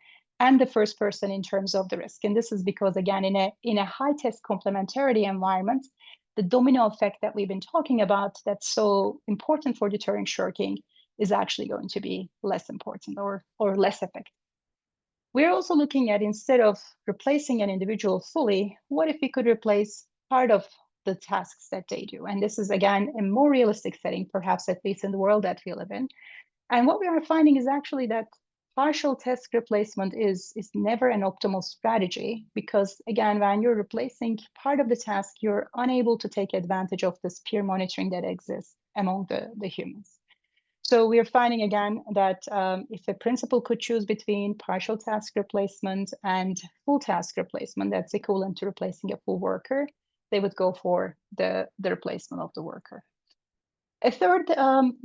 and the first person in terms of the risk. And this is because, again, in a high test complementarity environment, the domino effect that we've been talking about that's so important for deterring shirking is actually going to be less important or less effective. We're also looking at, instead of replacing an individual fully, what if we could replace part of the tasks that they do? And this is, again, a more realistic setting, perhaps at least in the world that we live in. And what we are finding is actually that partial task replacement is never an optimal strategy because, again, when you're replacing part of the task, you're unable to take advantage of this peer monitoring that exists among the humans. So we're finding again that if a principal could choose between partial task replacement and full task replacement, that's equivalent to replacing a full worker, they would go for the replacement of the worker. A third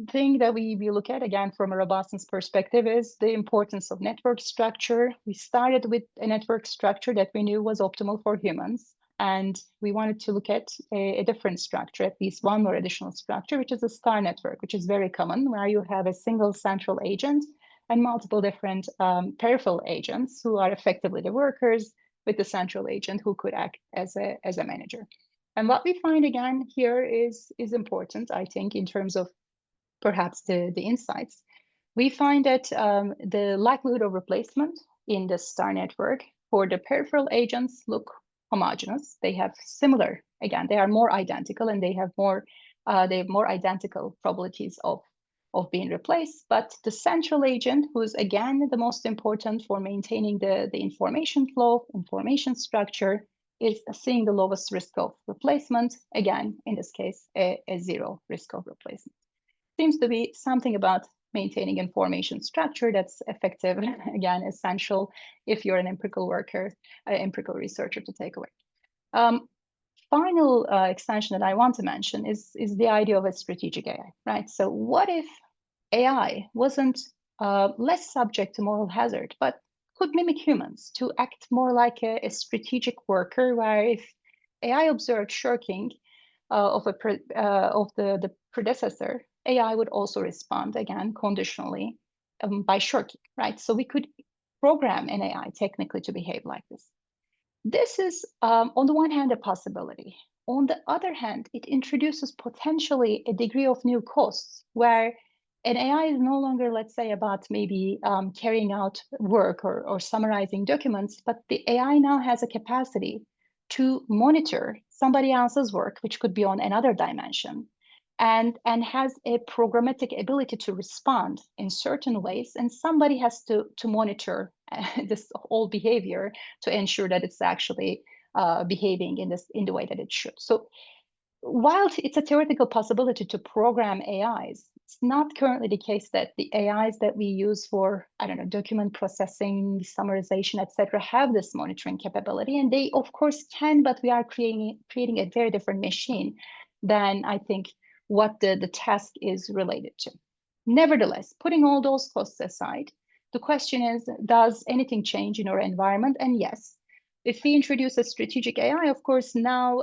thing that we look at, again, from a robustness perspective, is the importance of network structure. We started with a network structure that we knew was optimal for humans. And we wanted to look at a different structure, at least one more additional structure, which is a star network, which is very common, where you have a single central agent and multiple different peripheral agents who are effectively the workers with the central agent who could act as a manager. And what we find again here is important, I think, in terms of perhaps the insights. We find that the likelihood of replacement in the star network for the peripheral agents look homogeneous. They have similar, again, they are more identical and they have more identical probabilities of being replaced. But the central agent, who's again the most important for maintaining the information flow, information structure, is seeing the lowest risk of replacement. Again, in this case, a zero risk of replacement. Seems to be something about maintaining information structure that's effective, again, essential if you're an empirical worker, an empirical researcher to take away. Final extension that I want to mention is the idea of a strategic AI, right? So what if AI wasn't less subject to moral hazard, but could mimic humans to act more like a strategic worker, where if AI observed shirking of the predecessor, AI would also respond, again, conditionally by shirking, right? So we could program an AI technically to behave like this. This is, on the one hand, a possibility. On the other hand, it introduces potentially a degree of new costs where an AI is no longer, let's say, about maybe carrying out work or summarizing documents, but the AI now has a capacity to monitor somebody else's work, which could be on another dimension, and has a programmatic ability to respond in certain ways. And somebody has to monitor this whole behavior to ensure that it's actually behaving in the way that it should. So while it's a theoretical possibility to program AIs, it's not currently the case that the AIs that we use for, I don't know, document processing, summarization, etc., have this monitoring capability. And they, of course, can, but we are creating a very different machine than, I think, what the task is related to. Nevertheless, putting all those costs aside, the question is, does anything change in our environment? And yes. If we introduce a strategic AI, of course, now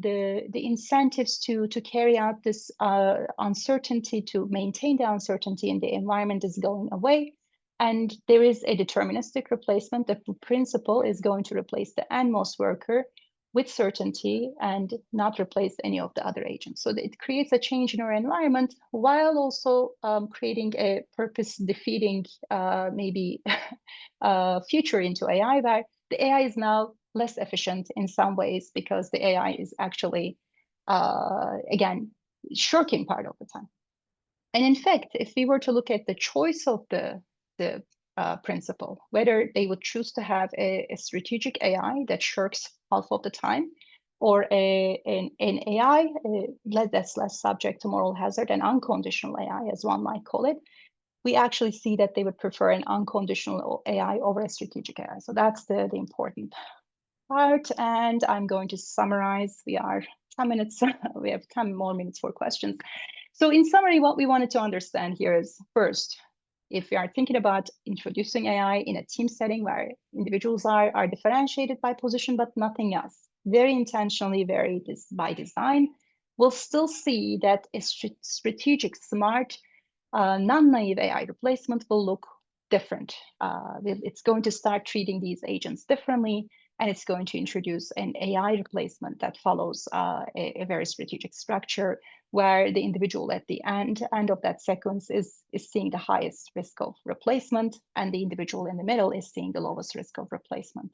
the incentives to carry out this uncertainty, to maintain the uncertainty in the environment is going away. And there is a deterministic replacement. The principal is going to replace the endmost worker with certainty and not replace any of the other agents. So it creates a change in our environment while also creating a purpose-defeating maybe future into AI, where the AI is now less efficient in some ways because the AI is actually, again, shirking part of the time. And in fact, if we were to look at the choice of the principal, whether they would choose to have a strategic AI that shirks half of the time, or an AI that's less subject to moral hazard, an unconditional AI, as one might call it, we actually see that they would prefer an unconditional AI over a strategic AI. So that's the important part. And I'm going to summarize. We are 10 minutes, we have 10 more minutes for questions. So in summary, what we wanted to understand here is, first, if we are thinking about introducing AI in a team setting where individuals are differentiated by position, but nothing else, very intentionally, very by design, we'll still see that a strategic, smart, non-naive AI replacement will look different. It's going to start treating these agents differently, and it's going to introduce an AI replacement that follows a very strategic structure, where the individual at the end of that sequence is seeing the highest risk of replacement, and the individual in the middle is seeing the lowest risk of replacement.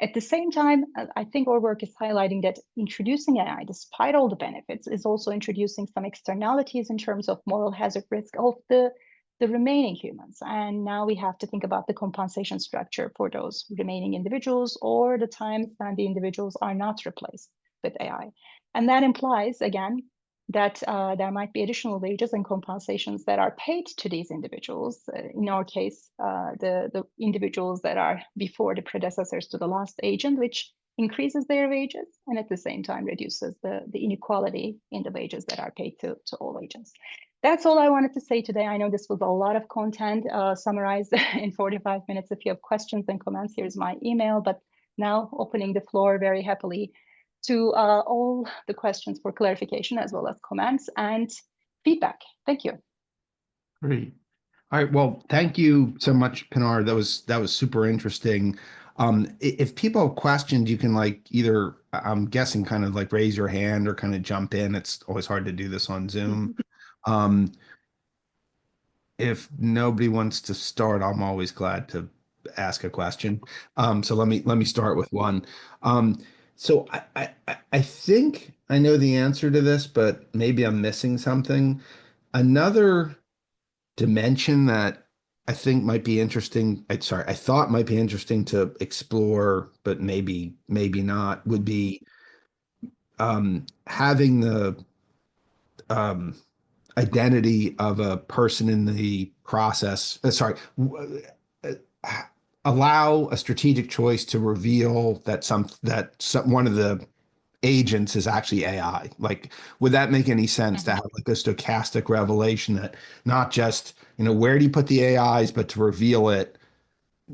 At the same time, I think our work is highlighting that introducing AI, despite all the benefits, is also introducing some externalities in terms of moral hazard risk of the remaining humans. And now we have to think about the compensation structure for those remaining individuals, or the times when the individuals are not replaced with AI. And that implies, again, that there might be additional wages and compensations that are paid to these individuals. In our case, the individuals that are before the predecessors to the last agent, which increases their wages and at the same time reduces the inequality in the wages that are paid to all agents. That's all I wanted to say today. I know this was a lot of content summarized in 45 minutes. If you have questions and comments, here's my email. But now opening the floor very happily to all the questions for clarification, as well as comments and feedback. Thank you. Great. All right. Well, thank you so much, Pinar. That was super interesting. If people have questions, you can like either, I'm guessing, kind of like raise your hand or kind of jump in. It's always hard to do this on Zoom. If nobody wants to start, I'm always glad to ask a question. So let me start with one. So I think I know the answer to this, but maybe I'm missing something. Another dimension that I think might be interesting, I thought might be interesting to explore, but maybe not, would be having the um, identity of a person in the process. Allow a strategic choice to reveal that one of the agents is actually AI. Like, would that make any sense to have like a stochastic revelation that not just, where do you put the AIs, but to reveal it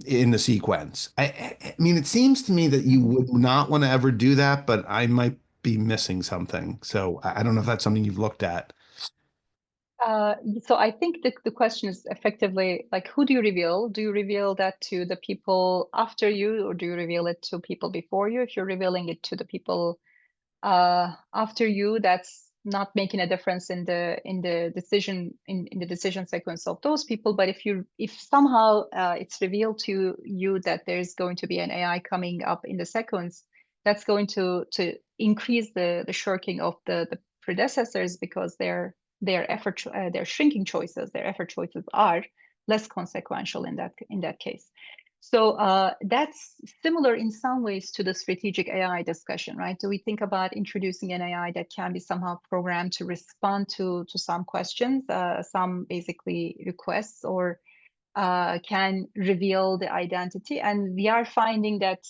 in the sequence? I mean, it seems to me that you would not want to ever do that, but I might be missing something. So I don't know if that's something you've looked at. So I think the question is effectively like, who do you reveal? Do you reveal that to the people after you, or do you reveal it to people before you? If you're revealing it to the people after you, that's not making a difference in the decision sequence of those people. But if somehow it's revealed to you that there's going to be an AI coming up in the sequence, that's going to increase the shirking of the predecessors, because their shrinking choices, their effort choices are less consequential in that case. So that's similar in some ways to the strategic AI discussion, right? Do we think about introducing an AI that can be somehow programmed to respond to some questions, some basically requests, or can reveal the identity? And we are finding that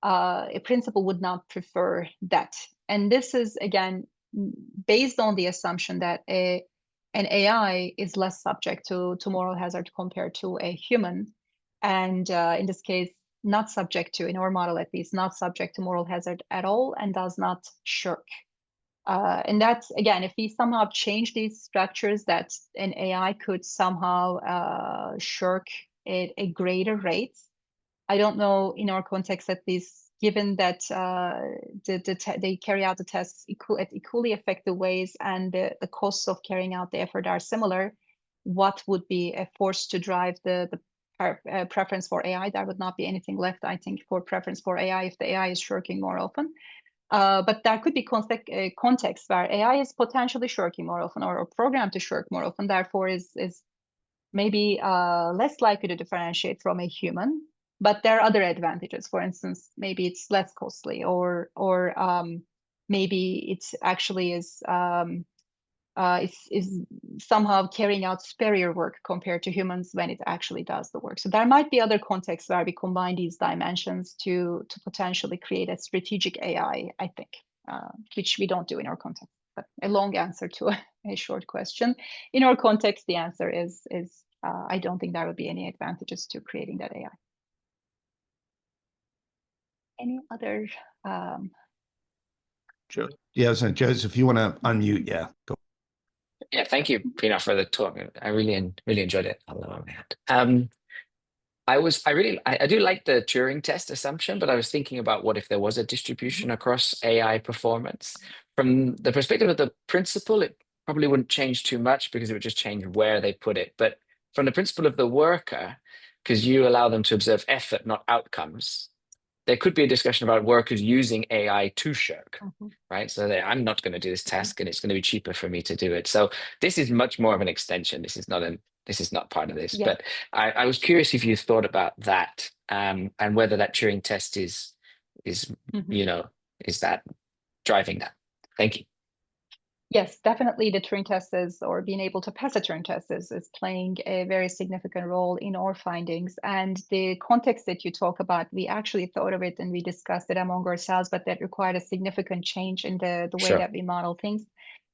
a principal would not prefer that. And this is, again, based on the assumption that an AI is less subject to moral hazard compared to a human. And in this case, not subject to, in our model at least, not subject to moral hazard at all, and does not shirk. And that's, again, if we somehow change these structures, that an AI could somehow shirk at a greater rate. I don't know, in our context at least, given that they carry out the tests at equally effective ways, and the costs of carrying out the effort are similar, what would be a force to drive the preference for AI? There would not be anything left, I think, for preference for AI if the AI is shirking more often. But there could be contexts where AI is potentially shirking more often, or programmed to shirk more often, therefore is maybe less likely to differentiate from a human. But there are other advantages. For instance, maybe it's less costly, or maybe it's actually is somehow carrying out superior work compared to humans when it actually does the work. So there might be other contexts where we combine these dimensions to potentially create a strategic AI, I think, which we don't do in our context. But a long answer to a short question. In our context, the answer is I don't think there would be any advantages to creating that AI. Any other? Joseph, if you want to unmute, yeah, go. Yeah, thank you, Pinar, for the talk. I really enjoyed it. I'll lower my hand. I do like the Turing test assumption, but I was thinking about what if there was a distribution across AI performance. From the perspective of the principal, it probably wouldn't change too much because it would just change where they put it. But from the principle of the worker, because you allow them to observe effort, not outcomes, there could be a discussion about workers using AI to shirk, right? So I'm not going to do this task, and it's going to be cheaper for me to do it. So this is much more of an extension. This is not part of this. Yeah. But I was curious if you thought about that, and whether that Turing test is is that driving that. Thank you. Yes, definitely the Turing test or being able to pass a Turing test is playing a very significant role in our findings. And the context that you talk about, we actually thought of it and we discussed it among ourselves, but that required a significant change in the way Sure. that we model things.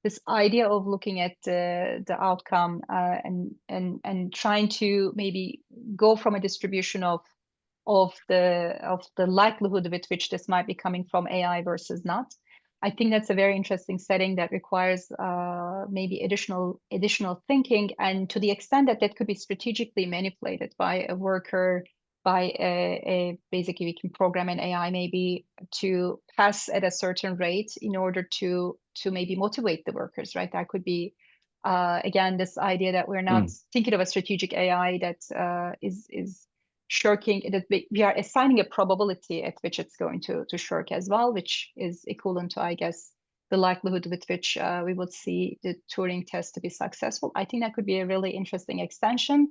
This idea of looking at the outcome and trying to maybe go from a distribution of the likelihood with which this might be coming from AI versus not. I think that's a very interesting setting that requires maybe additional thinking, and to the extent that could be strategically manipulated by a worker, by basically we can program an AI maybe to pass at a certain rate in order to maybe motivate the workers, right? That could be again this idea that we're not thinking of a strategic AI that is shirking, that we are assigning a probability at which it's going to shirk as well, which is equivalent to, I guess, the likelihood with which we would see the Turing test to be successful. I think that could be a really interesting extension.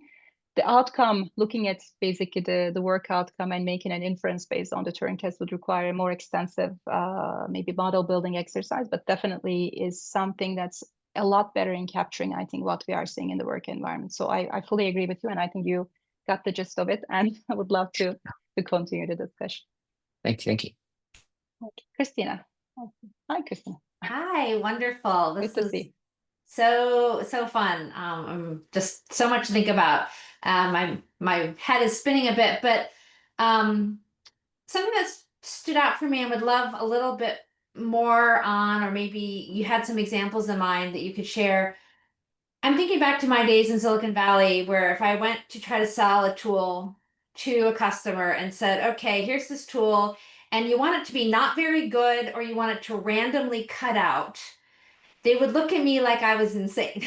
The outcome, looking at basically the work outcome and making an inference based on the Turing test would require a more extensive maybe model building exercise, but definitely is something that's a lot better in capturing, I think, what we are seeing in the work environment. So I fully agree with you, and I think you got the gist of it, and I would love to continue the discussion. Thank you. Okay. Christina. Hi, Christina. Hi, wonderful. Good to see. So just so much to think about. My head is spinning a bit, but something that's stood out for me and would love a little bit more on, or maybe you had some examples in mind that you could share. I'm thinking back to my days in Silicon Valley, where if I went to try to sell a tool to a customer and said, okay, here's this tool, and you want it to be not very good, or you want it to randomly cut out, they would look at me like I was insane.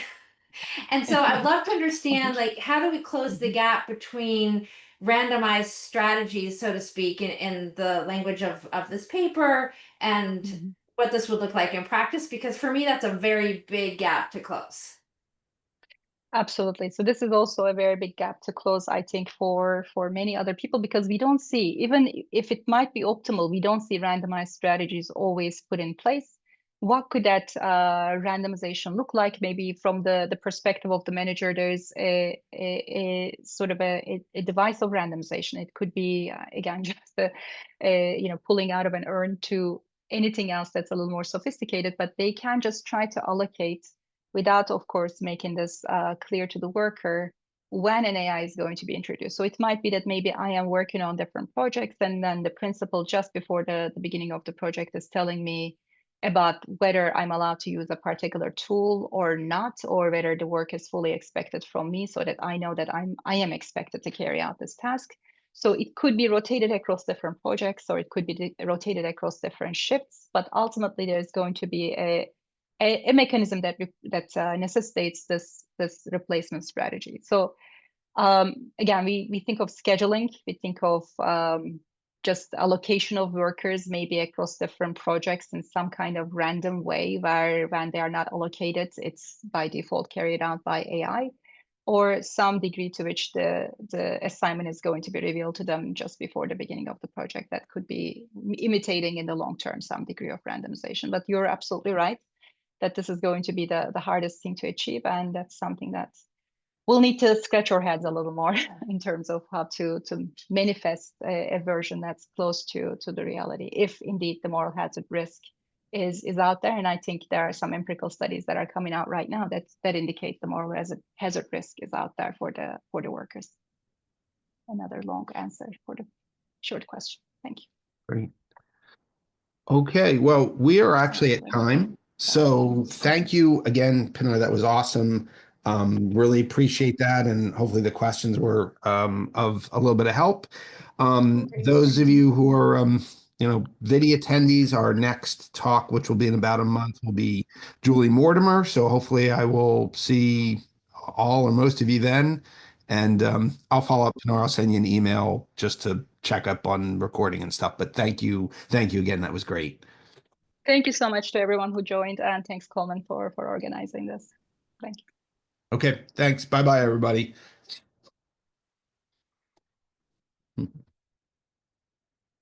And so I'd love to understand, like, how do we close the gap between randomized strategies, so to speak, in the language of this paper, and what this would look like in practice? Because for me, that's a very big gap to close. Absolutely. So this is also a very big gap to close, I think, for many other people, because we don't see, even if it might be optimal, we don't see randomized strategies always put in place. What could that randomization look like? Maybe from the perspective of the manager, there's a sort of a device of randomization. It could be, again, just pulling out of an urn to anything else that's a little more sophisticated, but they can just try to allocate without, of course, making this clear to the worker when an AI is going to be introduced. So it might be that maybe I am working on different projects, and then the principal just before the beginning of the project is telling me about whether I'm allowed to use a particular tool or not, or whether the work is fully expected from me, so that I know that I am expected to carry out this task. So it could be rotated across different projects, or it could be rotated across different shifts, but ultimately there's going to be a mechanism that necessitates this replacement strategy. So again, we think of scheduling, we think of just allocation of workers maybe across different projects in some kind of random way, where when they are not allocated, it's by default carried out by AI, or some degree to which the assignment is going to be revealed to them just before the beginning of the project. That could be imitating in the long term some degree of randomization. But you're absolutely right that this is going to be the hardest thing to achieve, and that's something that we'll need to scratch our heads a little more in terms of how to manifest a version that's close to the reality, if indeed the moral hazard risk is out there. And I think there are some empirical studies that are coming out right now that indicate the moral hazard risk is out there for the workers. Another long answer for the short question. Thank you. Great. Okay, well, we are actually at time. So thank you again, Pinar. That was awesome. Really appreciate that. And hopefully the questions were of a little bit of help. Those of you who are, VIDI attendees, our next talk, which will be in about a month, will be Julie Mortimer. So hopefully I will see all or most of you then. And I'll follow up, Pinar. I'll send you an email just to check up on recording and stuff. But thank you again. That was great. Thank you so much to everyone who joined, and thanks, Coleman, for organizing this. Thank you. Okay, thanks. Bye-bye, everybody.